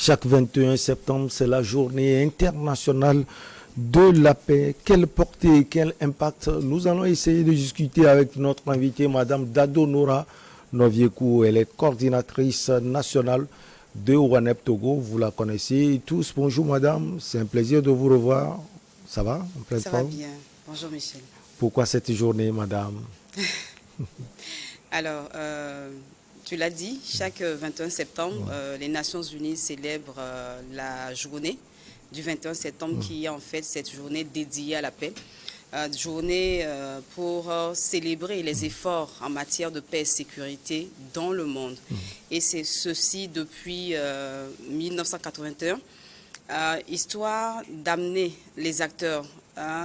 Chaque 21 septembre, c'est la journée internationale de la paix. Quelle portée, quel impact? Nous allons essayer de discuter avec notre invitée, Madame Dado Nora Noviekou. Elle est coordinatrice nationale de ONEP Togo. Vous la connaissez tous. Bonjour, Madame. C'est un plaisir de vous revoir. Ça va? En pleine Ça forme? va bien. Bonjour, Michel. Pourquoi cette journée, Madame? Alors, tu l'as dit, chaque 21 septembre, les Nations Unies célèbrent la journée du 21 septembre qui est en fait cette journée dédiée à la paix. Journée pour célébrer les efforts en matière de paix et sécurité dans le monde. Et c'est ceci depuis 1981, histoire d'amener les acteurs,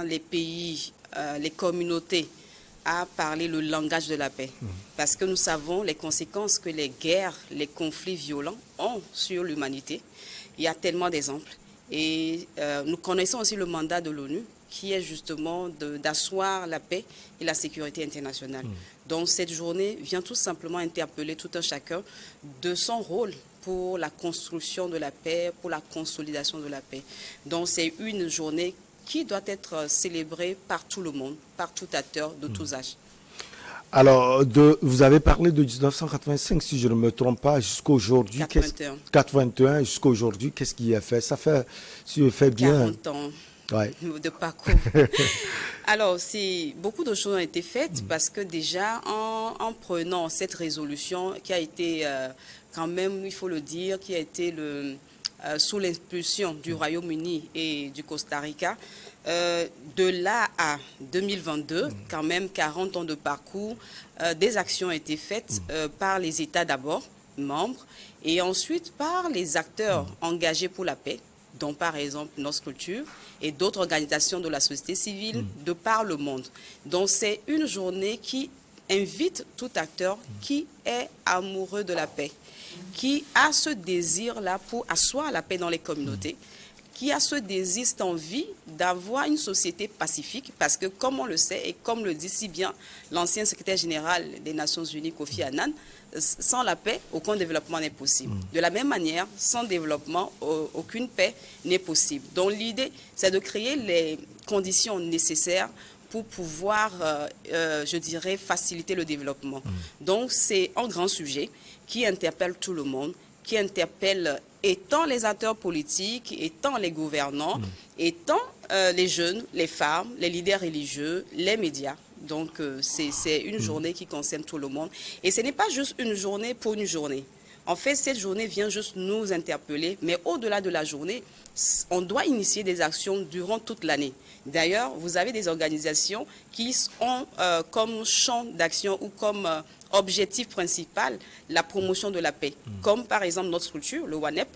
les pays, les communautés à parler le langage de la paix. Parce que nous savons les conséquences que les guerres, les conflits violents ont sur l'humanité. Il y a tellement d'exemples. Et nous connaissons aussi le mandat de l'ONU qui est justement d'asseoir la paix et la sécurité internationale. Donc cette journée vient tout simplement interpeller tout un chacun de son rôle pour la construction de la paix, pour la consolidation de la paix. Donc c'est une journée qui doit être célébrée par tout le monde, par tout acteur de tous âges. Alors, vous avez parlé de 1985, si je ne me trompe pas, jusqu'à aujourd'hui. 81. 81, jusqu'à aujourd'hui, qu'est-ce qui a fait? Ça fait, si je fais bien... 40 ans ouais. de parcours. Alors, beaucoup de choses ont été faites parce que déjà, en prenant cette résolution qui a été, quand même, il faut le dire, qui a été sous l'impulsion du Royaume-Uni et du Costa Rica, de là à 2022, quand même 40 ans de parcours, des actions ont été faites par les États d'abord, membres, et ensuite par les acteurs engagés pour la paix, dont par exemple notre culture et d'autres organisations de la société civile de par le monde. Donc c'est une journée qui invite tout acteur qui est amoureux de la paix, qui a ce désir-là pour asseoir la paix dans les communautés, qui a ce désir, cette envie d'avoir une société pacifique, parce que comme on le sait, et comme le dit si bien l'ancien secrétaire général des Nations Unies, Kofi Annan, sans la paix, aucun développement n'est possible. De la même manière, sans développement, aucune paix n'est possible. Donc l'idée, c'est de créer les conditions nécessaires pour pouvoir, je dirais, faciliter le développement. Donc c'est un grand sujet qui interpelle tout le monde, qui interpelle étant les acteurs politiques, étant les gouvernants, étant les jeunes, les femmes, les leaders religieux, les médias. Donc c'est une journée qui concerne tout le monde. Et ce n'est pas juste une journée pour une journée. En fait, cette journée vient juste nous interpeller, mais au-delà de la journée, on doit initier des actions durant toute l'année. D'ailleurs, vous avez des organisations qui ont comme champ d'action ou comme objectif principal la promotion de la paix. Comme par exemple notre structure, le ONEP,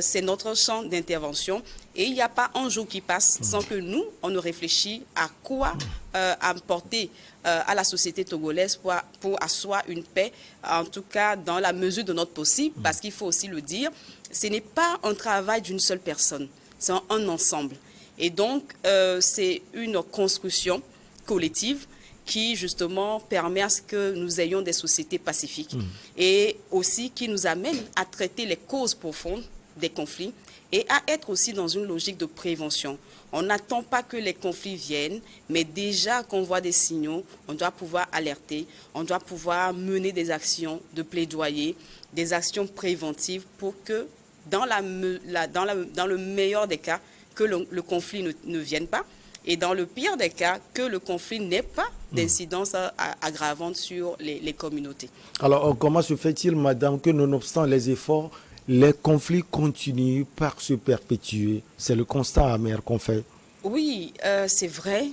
c'est notre champ d'intervention et il n'y a pas un jour qui passe sans que nous, on ne réfléchisse à quoi apporter à la société togolaise pour asseoir une paix, en tout cas dans la mesure de notre possible, parce qu'il faut aussi le dire, ce n'est pas un travail d'une seule personne, c'est un ensemble. Et donc, c'est une construction collective qui, justement, permet à ce que nous ayons des sociétés pacifiques et aussi qui nous amène à traiter les causes profondes des conflits et à être aussi dans une logique de prévention. On n'attend pas que les conflits viennent, mais déjà qu'on voit des signaux, on doit pouvoir alerter, on doit pouvoir mener des actions de plaidoyer, des actions préventives pour que, dans le meilleur des cas, que le conflit ne vienne pas, et dans le pire des cas, que le conflit n'ait pas d'incidence aggravante sur les communautés. Alors, comment se fait-il, madame, que nonobstant les efforts, les conflits continuent par se perpétuer? C'est le constat amer qu'on fait. Oui, c'est vrai.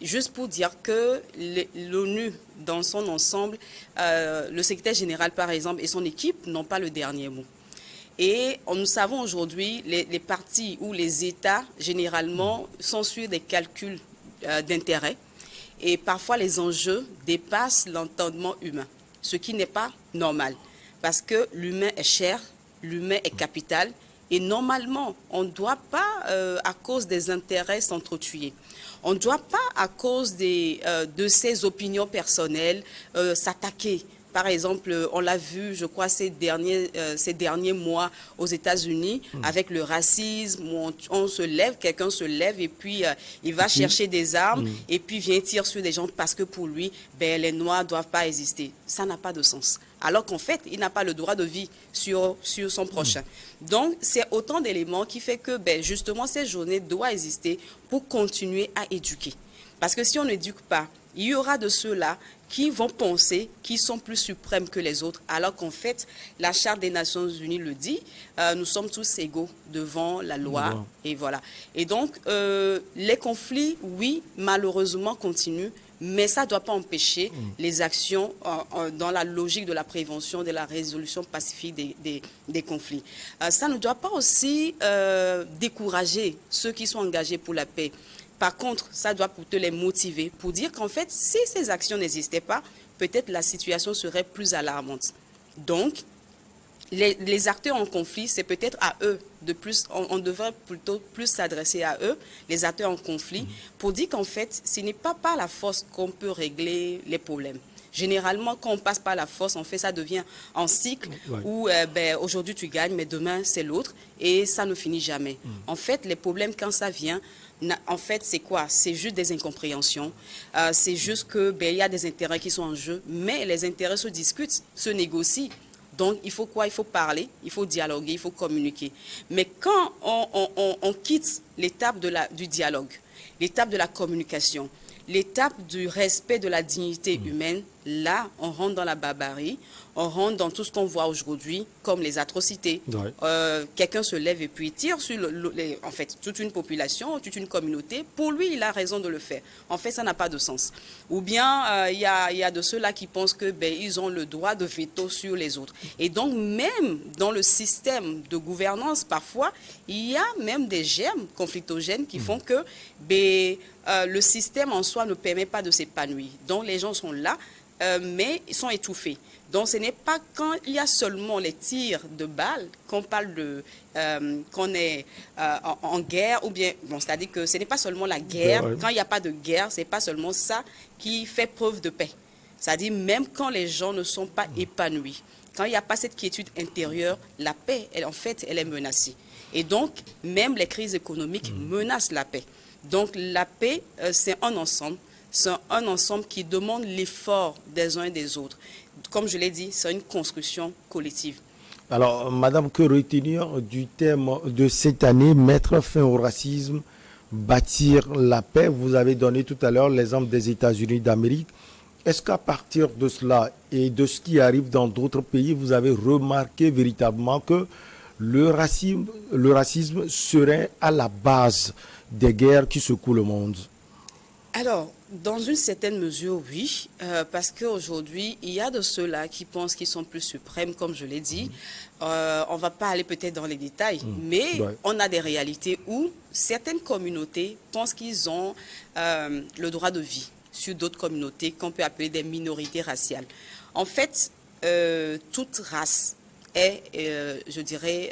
Juste pour dire que l'ONU, dans son ensemble, le secrétaire général, par exemple, et son équipe n'ont pas le dernier mot. Et nous savons aujourd'hui, les partis ou les États, généralement, sont sur des calculs d'intérêt. Et parfois, les enjeux dépassent l'entendement humain, ce qui n'est pas normal. Parce que l'humain est cher, l'humain est capital. Et normalement, on ne doit pas, à cause des intérêts, s'entretuer. On ne doit pas, à cause de ses opinions personnelles, s'attaquer. par exemple, on l'a vu, je crois, ces derniers mois aux États-Unis, avec le racisme, où on se lève, quelqu'un se lève et puis il va chercher des armes et puis vient tirer sur des gens parce que pour lui, ben, les Noirs ne doivent pas exister. Ça n'a pas de sens. Alors qu'en fait, il n'a pas le droit de vie sur son prochain. Donc, c'est autant d'éléments qui fait que, ben, justement, cette journée doit exister pour continuer à éduquer. Parce que si on n'éduque pas, il y aura de ceux-là qui vont penser qu'ils sont plus suprêmes que les autres, alors qu'en fait, la Charte des Nations Unies le dit, nous sommes tous égaux devant la loi, et voilà. Et donc, les conflits, oui, malheureusement, continuent, mais ça ne doit pas empêcher les actions dans la logique de la prévention, de la résolution pacifique des conflits. Ça ne doit pas aussi décourager ceux qui sont engagés pour la paix. Par contre, ça doit plutôt les motiver pour dire qu'en fait, si ces actions n'existaient pas, peut-être la situation serait plus alarmante. Donc, les acteurs en conflit, c'est peut-être à eux de plus, on devrait plutôt plus s'adresser à eux, les acteurs en conflit, pour dire qu'en fait, ce n'est pas par la force qu'on peut régler les problèmes. Généralement, quand on passe par la force, en fait, ça devient un cycle où ben, aujourd'hui tu gagnes, mais demain c'est l'autre, et ça ne finit jamais. En fait, les problèmes, quand ça vient, en fait, c'est quoi? C'est juste des incompréhensions. C'est juste que ben, y a des intérêts qui sont en jeu, mais les intérêts se discutent, se négocient. Donc, il faut quoi? Il faut parler, il faut dialoguer, il faut communiquer. Mais quand on quitte l'étape du dialogue, l'étape de la communication, l'étape du respect de la dignité humaine, là, on rentre dans la barbarie, on rentre dans tout ce qu'on voit aujourd'hui, comme les atrocités. Quelqu'un se lève et puis tire sur en fait, toute une population, toute une communauté. Pour lui, il a raison de le faire. En fait, ça n'a pas de sens. Ou bien, il y a de ceux-là qui pensent que ben, ils ont le droit de veto sur les autres. Et donc, même dans le système de gouvernance, parfois, il y a même des germes conflictogènes qui font que ben, le système en soi ne permet pas de s'épanouir. Donc, les gens sont là, mais ils sont étouffés. Donc, ce n'est pas quand il y a seulement les tirs de balles qu'on parle de qu'on est en guerre, ou bien, bon, c'est-à-dire que ce n'est pas seulement la guerre. Quand il n'y a pas de guerre, ce n'est pas seulement ça qui fait preuve de paix. C'est-à-dire même quand les gens ne sont pas épanouis, quand il n'y a pas cette quiétude intérieure, la paix, en fait, elle est menacée. Et donc, même les crises économiques menacent la paix. Donc, la paix, c'est un ensemble. C'est un ensemble qui demande l'effort des uns et des autres. Comme je l'ai dit, c'est une construction collective. Alors, Madame, que retenir du thème de cette année, mettre fin au racisme, bâtir la paix? Vous avez donné tout à l'heure l'exemple des États-Unis d'Amérique. Est-ce qu'à partir de cela et de ce qui arrive dans d'autres pays, vous avez remarqué véritablement que le racisme serait à la base des guerres qui secouent le monde? Alors, dans une certaine mesure, oui, parce qu'aujourd'hui, il y a de ceux-là qui pensent qu'ils sont plus suprêmes, comme je l'ai dit. On ne va pas aller peut-être dans les détails, mais on a des réalités où certaines communautés pensent qu'ils ont le droit de vie sur d'autres communautés qu'on peut appeler des minorités raciales. En fait, toute race est, je dirais,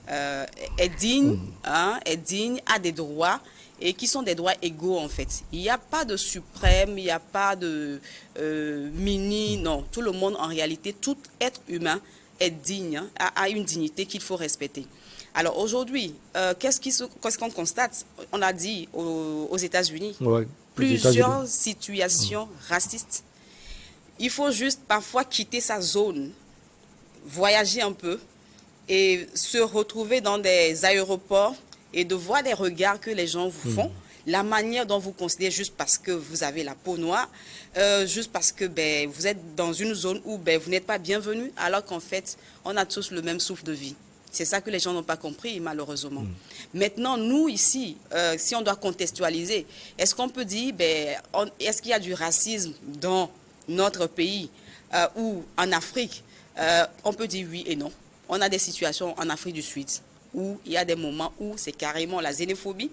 est digne, est digne, a des droits, et qui sont des droits égaux en fait. Il n'y a pas de suprême, il n'y a pas de mini, non. Tout le monde en réalité, tout être humain est digne, a une dignité qu'il faut respecter. Alors aujourd'hui, qu'est-ce qu'on constate? On a dit aux États-Unis, plusieurs situations racistes. Il faut juste parfois quitter sa zone, voyager un peu et se retrouver dans des aéroports et de voir les regards que les gens vous font, la manière dont vous considérez juste parce que vous avez la peau noire, juste parce que ben, vous êtes dans une zone où ben, vous n'êtes pas bienvenu, alors qu'en fait, on a tous le même souffle de vie. C'est ça que les gens n'ont pas compris, malheureusement. Maintenant, nous, ici, si on doit contextualiser, est-ce qu'on peut dire, ben, est-ce qu'il y a du racisme dans notre pays ou en Afrique? On peut dire oui et non. On a des situations en Afrique du Sud où il y a des moments où c'est carrément la xénophobie.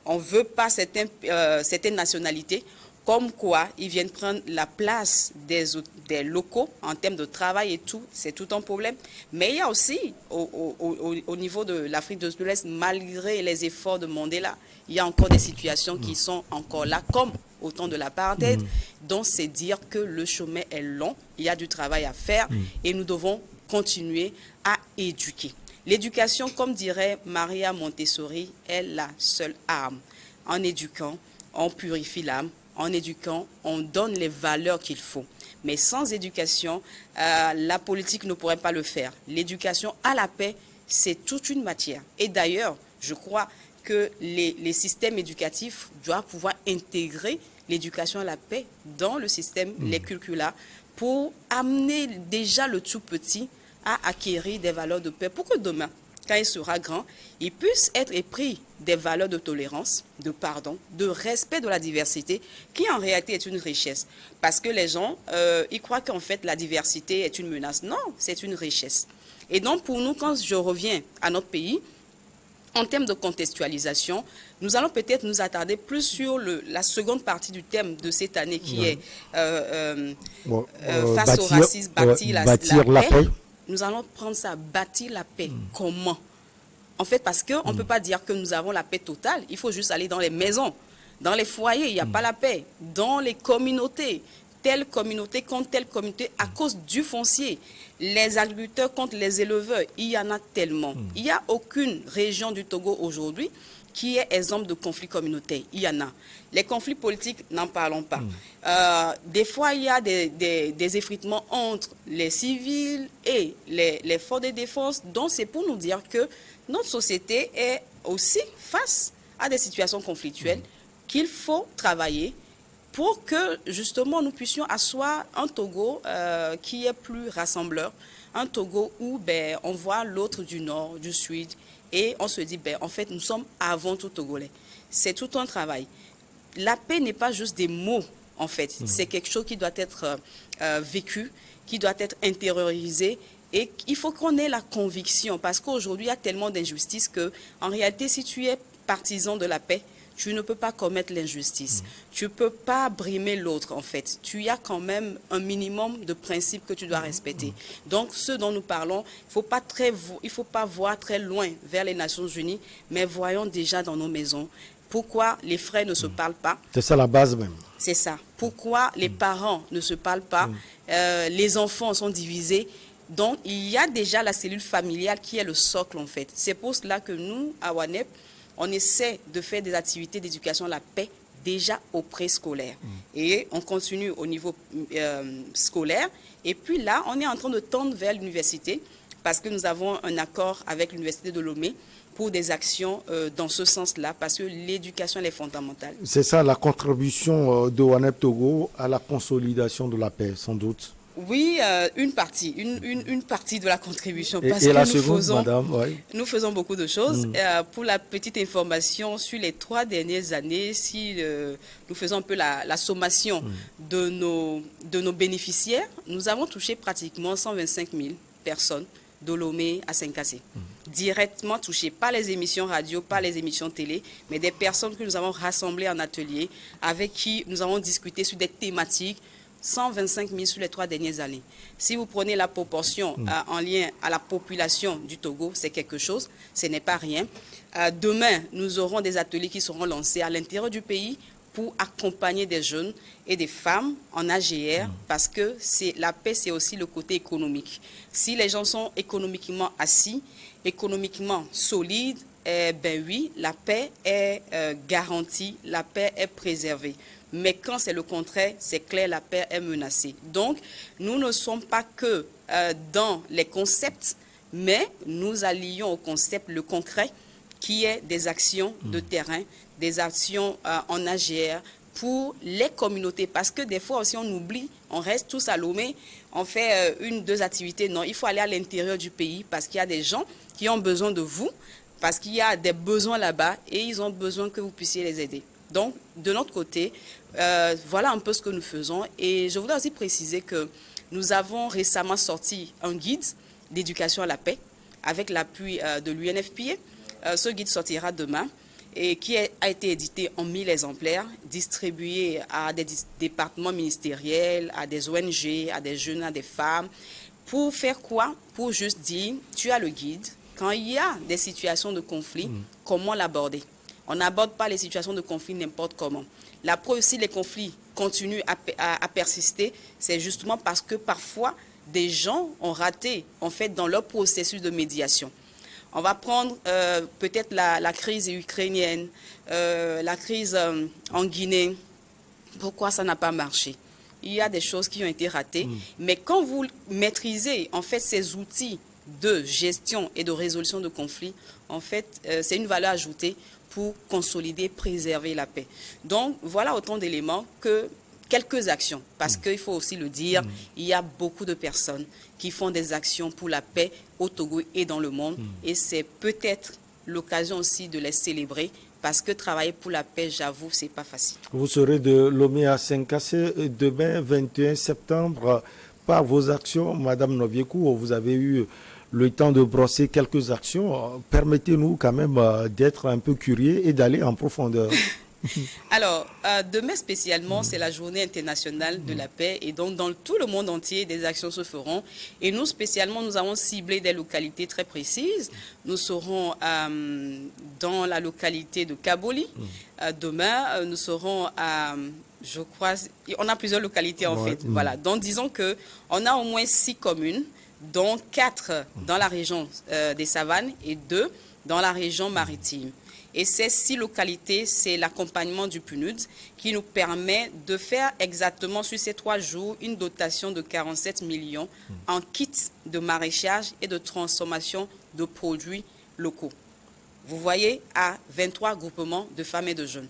On ne veut pas certaines nationalités, comme quoi ils viennent prendre la place des locaux en termes de travail et tout. C'est tout un problème. Mais il y a aussi, au niveau de l'Afrique de l'Ouest, malgré les efforts de Mandela, il y a encore des situations qui sont encore là, comme au temps de l'apartheid. Donc, c'est dire que le chemin est long, il y a du travail à faire et nous devons continuer à éduquer. L'éducation, comme dirait Maria Montessori, est la seule arme. En éduquant, on purifie l'âme. En éduquant, on donne les valeurs qu'il faut. Mais sans éducation, la politique ne pourrait pas le faire. L'éducation à la paix, c'est toute une matière. Et d'ailleurs, je crois que les systèmes éducatifs doivent pouvoir intégrer l'éducation à la paix dans le système, les curricula, pour amener déjà le tout petit à acquérir des valeurs de paix pour que demain, quand il sera grand, il puisse être épris des valeurs de tolérance, de pardon, de respect de la diversité, qui en réalité est une richesse. Parce que les gens, ils croient qu'en fait la diversité est une menace. Non, c'est une richesse. Et donc pour nous, quand je reviens à notre pays, en termes de contextualisation, nous allons peut-être nous attarder plus sur la seconde partie du thème de cette année qui est face au racisme, bâtir la paix. Nous allons prendre ça, bâtir la paix. Comment? En fait, parce qu'on ne peut pas dire que nous avons la paix totale. Il faut juste aller dans les maisons, dans les foyers, il n'y a pas la paix. Dans les communautés, telle communauté contre telle communauté à cause du foncier. Les agriculteurs contre les éleveurs, il y en a tellement. Il n'y a aucune région du Togo aujourd'hui qui est exemple de conflits communautaires. Il y en a. Les conflits politiques, n'en parlons pas. Des fois, il y a des effritements entre les civils et les forces de défense. Donc, c'est pour nous dire que notre société est aussi face à des situations conflictuelles qu'il faut travailler pour que, justement, nous puissions asseoir un Togo qui est plus rassembleur, un Togo où on voit l'autre du nord, du sud, et on se dit, en fait, nous sommes avant tout Togolais. C'est tout un travail. La paix n'est pas juste des mots, en fait. C'est quelque chose qui doit être vécu, qui doit être intériorisé, et il faut qu'on ait la conviction, parce qu'aujourd'hui, il y a tellement d'injustices qu'en réalité, si tu es partisan de la paix, tu ne peux pas commettre l'injustice. Tu ne peux pas brimer l'autre, en fait. Tu as quand même un minimum de principes que tu dois respecter. Donc, ce dont nous parlons, il ne faut pas voir très loin vers les Nations Unies, mais voyons déjà dans nos maisons. Pourquoi les frères ne se parlent pas? C'est ça la base même. C'est ça. Pourquoi les parents ne se parlent pas? Les enfants sont divisés. Donc, il y a déjà la cellule familiale qui est le socle, en fait. C'est pour cela que nous, à WANEP, on essaie de faire des activités d'éducation à la paix déjà au préscolaire. Et on continue au niveau scolaire. Et puis là, on est en train de tendre vers l'université parce que nous avons un accord avec l'université de Lomé pour des actions dans ce sens-là, parce que l'éducation elle est fondamentale. C'est ça la contribution de WANEP Togo à la consolidation de la paix, sans doute. Oui, une partie de la contribution. Parce et que la seconde, madame, nous faisons beaucoup de choses. Pour la petite information, sur les 3 dernières années, si nous faisons un peu la sommation de nos bénéficiaires, nous avons touché pratiquement 125 000 personnes de Lomé à Saint-Cassé. Directement touchées, pas les émissions radio, pas les émissions télé, mais des personnes que nous avons rassemblées en atelier, avec qui nous avons discuté sur des thématiques. 125 000 sur les 3 dernières années. Si vous prenez la proportion en lien à la population du Togo, c'est quelque chose, ce n'est pas rien. Demain, nous aurons des ateliers qui seront lancés à l'intérieur du pays pour accompagner des jeunes et des femmes en AGR, parce que la paix, c'est aussi le côté économique. Si les gens sont économiquement assis, économiquement solides, oui, la paix est garantie, la paix est préservée. Mais quand c'est le contraire, c'est clair, la paix est menacée. Donc, nous ne sommes pas que dans les concepts, mais nous allions au concept le concret, qui est des actions de terrain, des actions en AGR pour les communautés. Parce que des fois aussi, on oublie, on reste tous à Lomé, on fait 1-2 activités. Non, il faut aller à l'intérieur du pays parce qu'il y a des gens qui ont besoin de vous, parce qu'il y a des besoins là-bas et ils ont besoin que vous puissiez les aider. Donc, de notre côté, voilà un peu ce que nous faisons. Et je voudrais aussi préciser que nous avons récemment sorti un guide d'éducation à la paix avec l'appui de l'UNFPA. Ce guide sortira demain et qui a été édité en 1000 exemplaires, distribué à des départements ministériels, à des ONG, à des jeunes, à des femmes. Pour faire quoi? Pour juste dire, tu as le guide. Quand il y a des situations de conflit, comment l'aborder? On n'aborde pas les situations de conflit n'importe comment. La preuve, si les conflits continuent à persister, c'est justement parce que parfois, des gens ont raté, en fait, dans leur processus de médiation. On va prendre peut-être la crise ukrainienne, la crise en Guinée. Pourquoi ça n'a pas marché? Il y a des choses qui ont été ratées, mais quand vous maîtrisez, en fait, ces outils de gestion et de résolution de conflits, en fait, c'est une valeur ajoutée pour consolider, préserver la paix. Donc, voilà autant d'éléments que quelques actions, parce qu'il faut aussi le dire, il y a beaucoup de personnes qui font des actions pour la paix au Togo et dans le monde, et c'est peut-être l'occasion aussi de les célébrer, parce que travailler pour la paix, j'avoue, c'est pas facile. Vous serez de Lomé à Saint-Cassé demain, 21 septembre. Par vos actions, Madame Noviekou, vous avez eu le temps de brosser quelques actions. Permettez-nous quand même d'être un peu curieux et d'aller en profondeur. Alors, demain spécialement, c'est la journée internationale de la paix et donc dans tout le monde entier, des actions se feront. Et nous, spécialement, nous avons ciblé des localités très précises. Nous serons dans la localité de Kaboli. Demain, nous serons à... Je crois, on a plusieurs localités en fait. Voilà. Donc, disons qu'on a au moins 6 communes, dont 4 dans la région des Savanes et 2 dans la région maritime. Et ces 6 localités, c'est l'accompagnement du PNUD qui nous permet de faire exactement sur ces 3 jours une dotation de 47 millions en kits de maraîchage et de transformation de produits locaux. Vous voyez, à 23 groupements de femmes et de jeunes.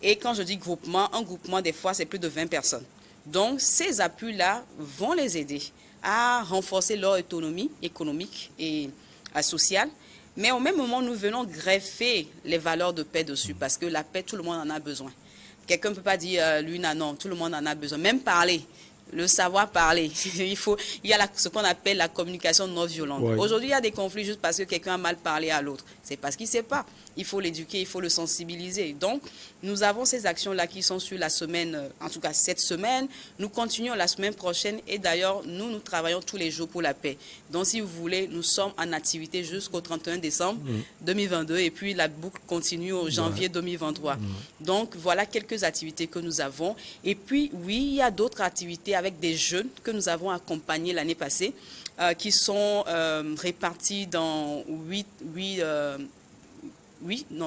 Et quand je dis groupement, un groupement, des fois, c'est plus de 20 personnes. Donc, ces appuis-là vont les aider à renforcer leur autonomie économique et sociale. Mais au même moment, nous venons greffer les valeurs de paix dessus parce que la paix, tout le monde en a besoin. Quelqu'un ne peut pas dire, lui, non, tout le monde en a besoin. Même parler, le savoir parler. Il y a ce qu'on appelle la communication non violente. Ouais. Aujourd'hui, il y a des conflits juste parce que quelqu'un a mal parlé à l'autre. C'est parce qu'il ne sait pas. Il faut l'éduquer, il faut le sensibiliser. Donc, nous avons ces actions-là qui sont sur la semaine, en tout cas cette semaine. Nous continuons la semaine prochaine et d'ailleurs, nous travaillons tous les jours pour la paix. Donc, si vous voulez, nous sommes en activité jusqu'au 31 décembre 2022 et puis la boucle continue au janvier 2023. Donc, voilà quelques activités que nous avons. Et puis, oui, il y a d'autres activités avec des jeunes que nous avons accompagnés l'année passée qui sont répartis dans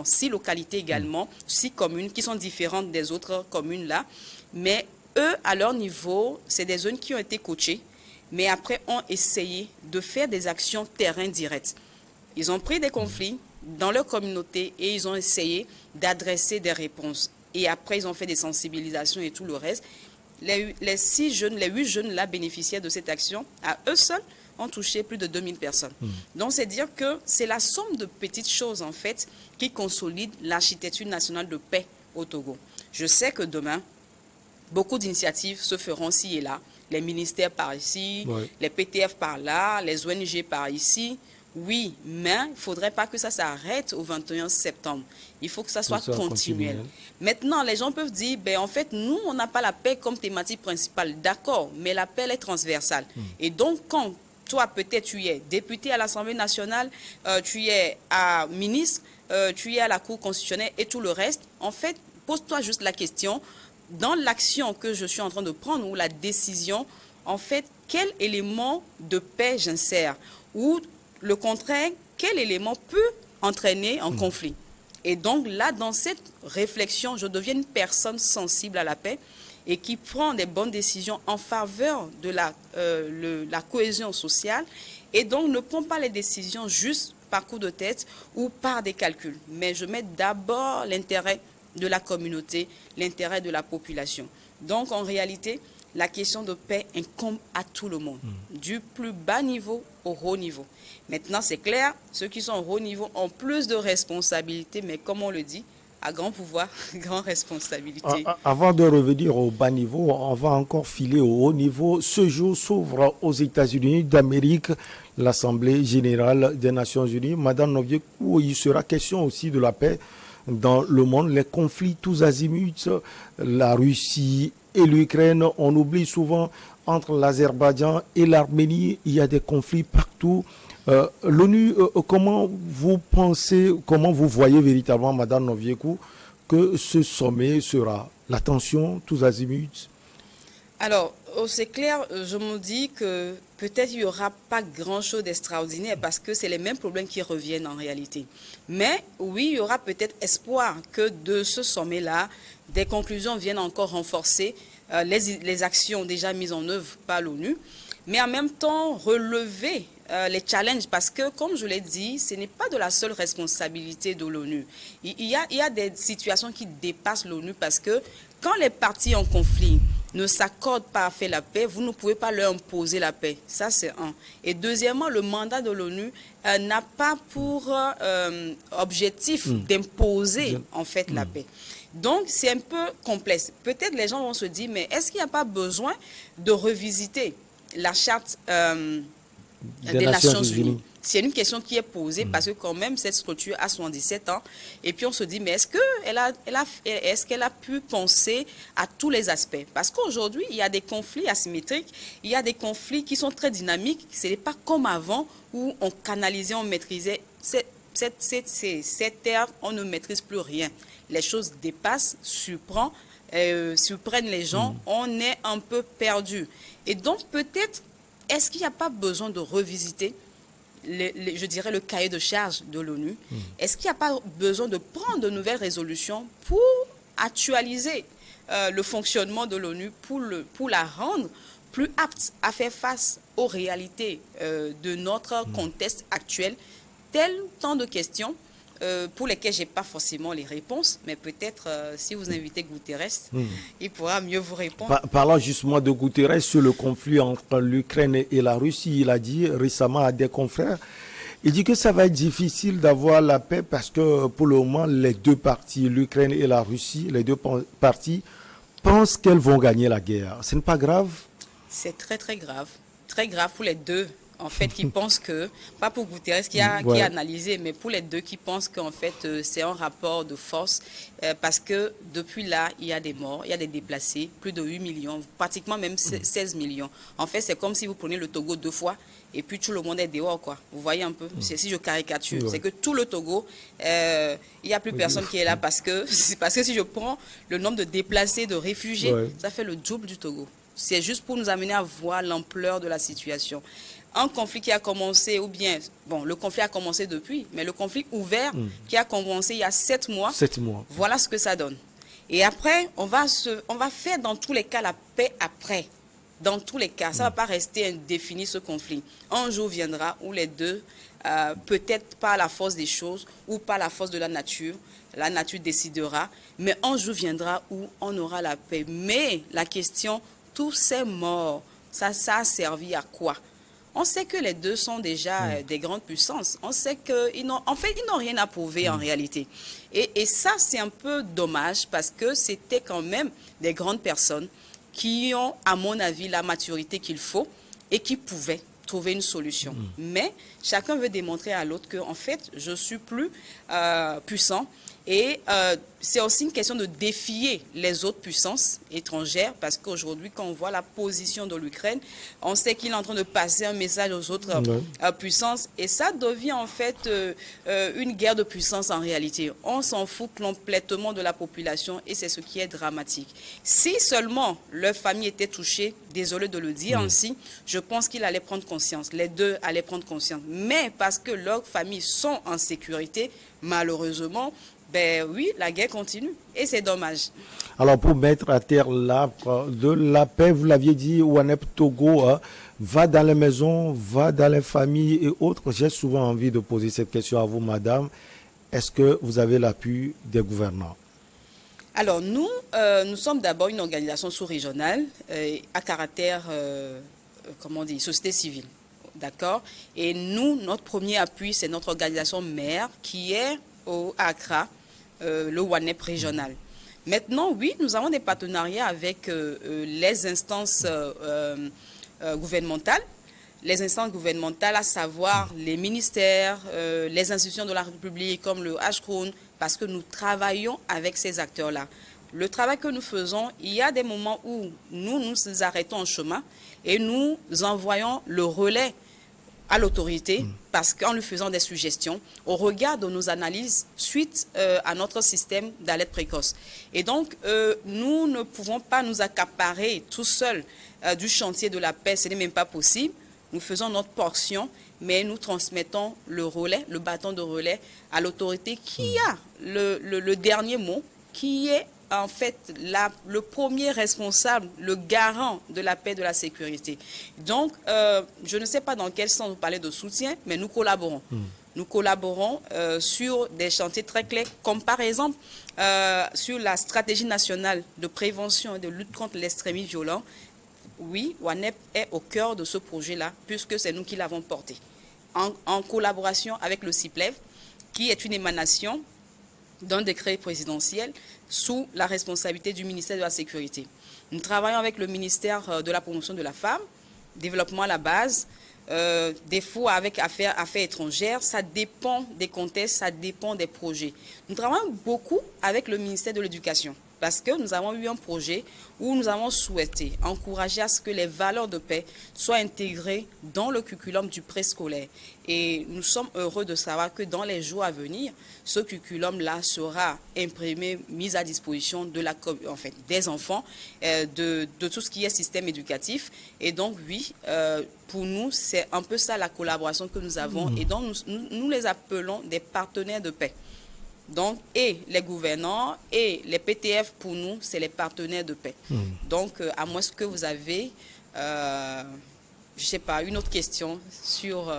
6 localités également, 6 communes qui sont différentes des autres communes là. Mais eux, à leur niveau, c'est des zones qui ont été coachées, mais après ont essayé de faire des actions terrain directes. Ils ont pris des conflits dans leur communauté et ils ont essayé d'adresser des réponses. Et après, ils ont fait des sensibilisations et tout le reste. Les 8 jeunes là bénéficiaires de cette action, à eux seuls, ont touché plus de 2000 personnes. Donc, c'est dire que c'est la somme de petites choses, en fait, qui consolide l'architecture nationale de paix au Togo. Je sais que demain, beaucoup d'initiatives se feront ci et là. Les ministères par ici, les PTF par là, les ONG par ici. Oui, mais il ne faudrait pas que ça s'arrête au 21 septembre. Il faut que ça soit continuel. Maintenant, les gens peuvent dire, ben, en fait, nous, on n'a pas la paix comme thématique principale. D'accord, mais la paix elle est transversale. Et donc, quand toi, peut-être, tu es député à l'Assemblée nationale, tu es ministre, tu es à la Cour constitutionnelle et tout le reste. En fait, pose-toi juste la question, dans l'action que je suis en train de prendre ou la décision, en fait, quel élément de paix j'insère? Ou le contraire, quel élément peut entraîner un conflit? Et donc là, dans cette réflexion, je deviens une personne sensible à la paix et qui prend des bonnes décisions en faveur de la cohésion sociale et donc ne prend pas les décisions juste par coup de tête ou par des calculs. Mais je mets d'abord l'intérêt de la communauté, l'intérêt de la population. Donc en réalité, la question de paix incombe à tout le monde, du plus bas niveau au haut niveau. Maintenant, c'est clair, ceux qui sont au haut niveau ont plus de responsabilités, mais comme on le dit, à grand pouvoir, grande responsabilité. Avant de revenir au bas niveau, on va encore filer au haut niveau. Ce jour s'ouvre aux États-Unis d'Amérique l'Assemblée générale des Nations Unies. Madame Noviekou, il sera question aussi de la paix dans le monde. Les conflits tous azimuts, la Russie et l'Ukraine, on oublie souvent entre l'Azerbaïdjan et l'Arménie, il y a des conflits partout. L'ONU, comment vous pensez, comment vous voyez véritablement, Madame Noviekou, que ce sommet sera? L'attention, tous azimuts? Alors, c'est clair, je me dis que peut-être il n'y aura pas grand-chose d'extraordinaire parce que c'est les mêmes problèmes qui reviennent en réalité. Mais oui, il y aura peut-être espoir que de ce sommet-là, des conclusions viennent encore renforcer les actions déjà mises en œuvre par l'ONU, mais en même temps relever les challenges parce que, comme je l'ai dit, ce n'est pas de la seule responsabilité de l'ONU. Il y a des situations qui dépassent l'ONU parce que quand les parties en conflit ne s'accordent pas à faire la paix, vous ne pouvez pas leur imposer la paix. Ça, c'est un. Et deuxièmement, le mandat de l'ONU n'a pas pour objectif d'imposer en fait la paix. Donc, c'est un peu complexe. Peut-être les gens vont se dire, mais est-ce qu'il n'y a pas besoin de revisiter la charte des Nations Unies? C'est une question qui est posée parce que quand même, cette structure a 77 ans. Et puis on se dit, mais est-ce qu'elle a pu penser à tous les aspects? Parce qu'aujourd'hui, il y a des conflits asymétriques, il y a des conflits qui sont très dynamiques. Ce n'est pas comme avant où on canalisait, on maîtrisait. Cette ère, on ne maîtrise plus rien. Les choses dépassent, surprennent les gens, on est un peu perdu. Et donc peut-être, est-ce qu'il n'y a pas besoin de revisiter je dirais le cahier de charge de l'ONU? Est-ce qu'il n'y a pas besoin de prendre de nouvelles résolutions pour actualiser le fonctionnement de l'ONU, pour la rendre plus apte à faire face aux réalités de notre contexte actuel? Tant de questions pour lesquelles je n'ai pas forcément les réponses, mais peut-être si vous invitez Guterres, il pourra mieux vous répondre. Parlant justement de Guterres sur le conflit entre l'Ukraine et la Russie, il a dit récemment à des confrères, il dit que ça va être difficile d'avoir la paix parce que pour le moment, les deux parties, l'Ukraine et la Russie, les deux parties pensent qu'elles vont gagner la guerre. Ce n'est pas grave? C'est très très grave pour les deux. En fait, qui pensent que, pas pour Guterres qui a analysé, mais pour les deux qui pensent qu'en fait, c'est un rapport de force, parce que depuis là, il y a des morts, il y a des déplacés, plus de 8 millions, pratiquement même 16 millions. En fait, c'est comme si vous prenez le Togo 2 fois, et puis tout le monde est dehors, quoi. Vous voyez un peu, si je caricature, c'est que tout le Togo, il n'y a plus personne qui est là, parce que si je prends le nombre de déplacés, de réfugiés, ça fait le double du Togo. C'est juste pour nous amener à voir l'ampleur de la situation. Un conflit qui a commencé, ou bien, bon, le conflit a commencé depuis, mais le conflit ouvert qui a commencé il y a 7 mois, voilà ce que ça donne. Et après, on va faire dans tous les cas la paix après. Dans tous les cas, ça ne va pas rester indéfini ce conflit. Un jour viendra où les deux, peut-être par la force des choses ou par la force de la nature décidera, mais un jour viendra où on aura la paix. Mais la question, tous ces morts, ça a servi à quoi? On sait que les deux sont déjà des grandes puissances. On sait qu'ils n'ont rien à prouver en réalité. Et ça, c'est un peu dommage parce que c'était quand même des grandes personnes qui ont, à mon avis, la maturité qu'il faut et qui pouvaient trouver une solution. Mais chacun veut démontrer à l'autre que, en fait, je suis plus puissant. Et c'est aussi une question de défier les autres puissances étrangères parce qu'aujourd'hui, quand on voit la position de l'Ukraine, on sait qu'il est en train de passer un message aux autres puissances et ça devient en fait une guerre de puissance en réalité. On s'en fout complètement de la population et c'est ce qui est dramatique. Si seulement leur famille était touchée, désolé de le dire ainsi, je pense qu'il allait prendre conscience, les deux allaient prendre conscience. Mais parce que leurs familles sont en sécurité, malheureusement, ben oui, la guerre continue et c'est dommage. Alors pour mettre à terre l'arbre de la paix, vous l'aviez dit, Wanep Togo va dans les maisons, va dans les familles et autres. J'ai souvent envie de poser cette question à vous, madame. Est-ce que vous avez l'appui des gouvernants? Alors nous sommes d'abord une organisation sous-régionale à caractère, comment on dit, société civile. D'accord? Et nous, notre premier appui, c'est notre organisation mère qui est au Accra, le WANEP régional. Maintenant, oui, nous avons des partenariats avec les instances gouvernementales. Les instances gouvernementales, à savoir les ministères, les institutions de la République comme le HCRON, parce que nous travaillons avec ces acteurs-là. Le travail que nous faisons, il y a des moments où nous nous arrêtons en chemin et nous envoyons le relais à l'autorité parce qu'en lui faisant des suggestions au regard de nos analyses suite à notre système d'alerte précoce. Et donc, nous ne pouvons pas nous accaparer tout seuls du chantier de la paix, ce n'est même pas possible. Nous faisons notre portion, mais nous transmettons le relais, le bâton de relais à l'autorité qui a le dernier mot, qui est en fait le premier responsable, le garant de la paix et de la sécurité. Donc, je ne sais pas dans quel sens vous parlez de soutien, mais nous collaborons. Nous collaborons sur des chantiers très clairs, comme par exemple sur la stratégie nationale de prévention et de lutte contre l'extrémisme violent. Oui, WANEP est au cœur de ce projet-là, puisque c'est nous qui l'avons porté. En collaboration avec le CIPLEV, qui est une émanation d'un décret présidentiel sous la responsabilité du ministère de la Sécurité. Nous travaillons avec le ministère de la Promotion de la Femme, développement à la base, des fois avec affaires étrangères, ça dépend des contextes, ça dépend des projets. Nous travaillons beaucoup avec le ministère de l'Éducation parce que nous avons eu un projet où nous avons souhaité encourager à ce que les valeurs de paix soient intégrées dans le curriculum du préscolaire. Et nous sommes heureux de savoir que dans les jours à venir, ce curriculum-là sera imprimé, mis à disposition de des enfants, de tout ce qui est système éducatif. Et donc, oui, pour nous, c'est un peu ça la collaboration que nous avons. Et donc, nous les appelons des partenaires de paix. Donc, et les gouvernants et les PTF, pour nous, c'est les partenaires de paix. Donc, à moins que vous avez, je ne sais pas, une autre question sur...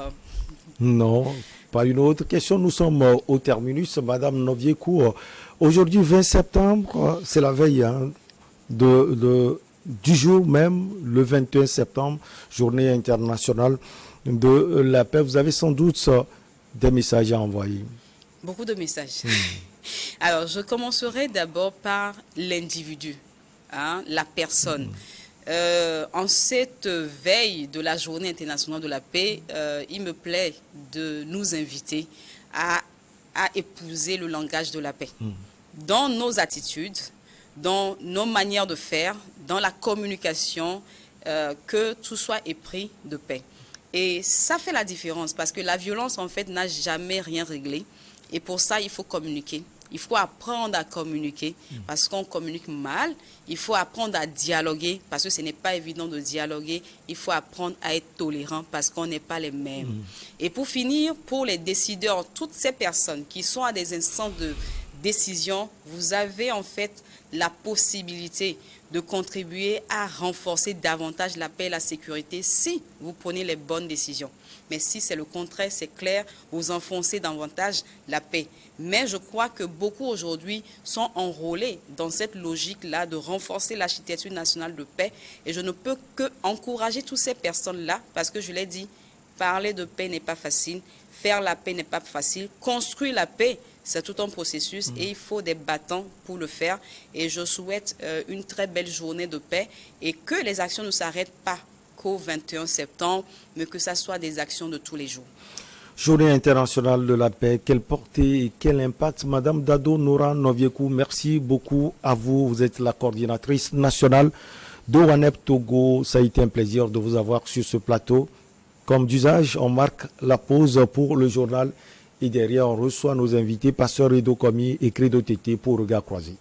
Non, pas une autre question. Nous sommes au terminus, Madame Noviekou. Aujourd'hui, 20 septembre, c'est la veille du jour même, le 21 septembre, journée internationale de la paix. Vous avez sans doute des messages à envoyer. Beaucoup de messages. Alors, je commencerai d'abord par l'individu, la personne. En cette veille de la Journée internationale de la paix, il me plaît de nous inviter à épouser le langage de la paix. Dans nos attitudes, dans nos manières de faire, dans la communication, que tout soit épris de paix. Et ça fait la différence parce que la violence, en fait, n'a jamais rien réglé. Et pour ça, il faut communiquer. Il faut apprendre à communiquer parce qu'on communique mal. Il faut apprendre à dialoguer parce que ce n'est pas évident de dialoguer. Il faut apprendre à être tolérant parce qu'on n'est pas les mêmes. Et pour finir, pour les décideurs, toutes ces personnes qui sont à des instances de décision, vous avez en fait la possibilité de contribuer à renforcer davantage la paix et la sécurité si vous prenez les bonnes décisions. Mais si c'est le contraire, c'est clair, vous enfoncez davantage la paix. Mais je crois que beaucoup aujourd'hui sont enrôlés dans cette logique-là de renforcer l'architecture nationale de paix. Et je ne peux que encourager toutes ces personnes-là, parce que je l'ai dit, parler de paix n'est pas facile, faire la paix n'est pas facile, construire la paix, c'est tout un processus et il faut des bâtons pour le faire. Et je souhaite une très belle journée de paix et que les actions ne s'arrêtent pas qu'au 21 septembre, mais que ça soit des actions de tous les jours. Journée internationale de la paix, quelle portée et quel impact? Madame Dado Noura Noviekou, merci beaucoup à vous. Vous êtes la coordinatrice nationale de WANEP Togo. Ça a été un plaisir de vous avoir sur ce plateau. Comme d'usage, on marque la pause pour le journal et derrière, on reçoit nos invités, Pasteur Edo Komi et Credo Tété pour Regard Croisé.